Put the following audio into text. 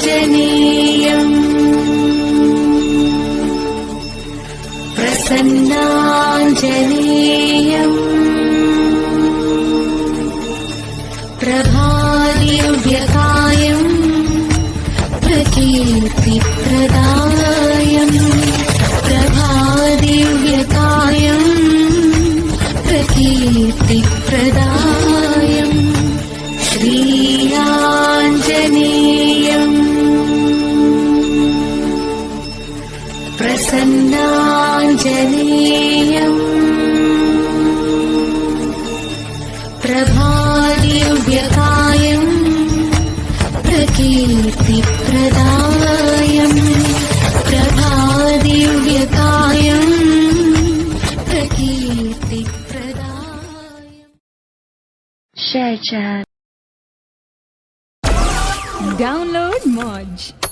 श्रीयाञ्जनेयम् प्रसन्नाञ्जनेयम् प्रभादिव्यकायम् प्रकीर्तिप्रदायम् प्रभादिव्यकायम् प्रकीर्तिप्रदायम् श्रीयाञ्जनेयम् प्रसन्नाञ्जनेयम् प्रभादिव्यकायम् प्रकीर्तिप्रदायम् प्रभादिव्यकायम् प्रकीर्तिप्रदायम् Share chat. Download Moj.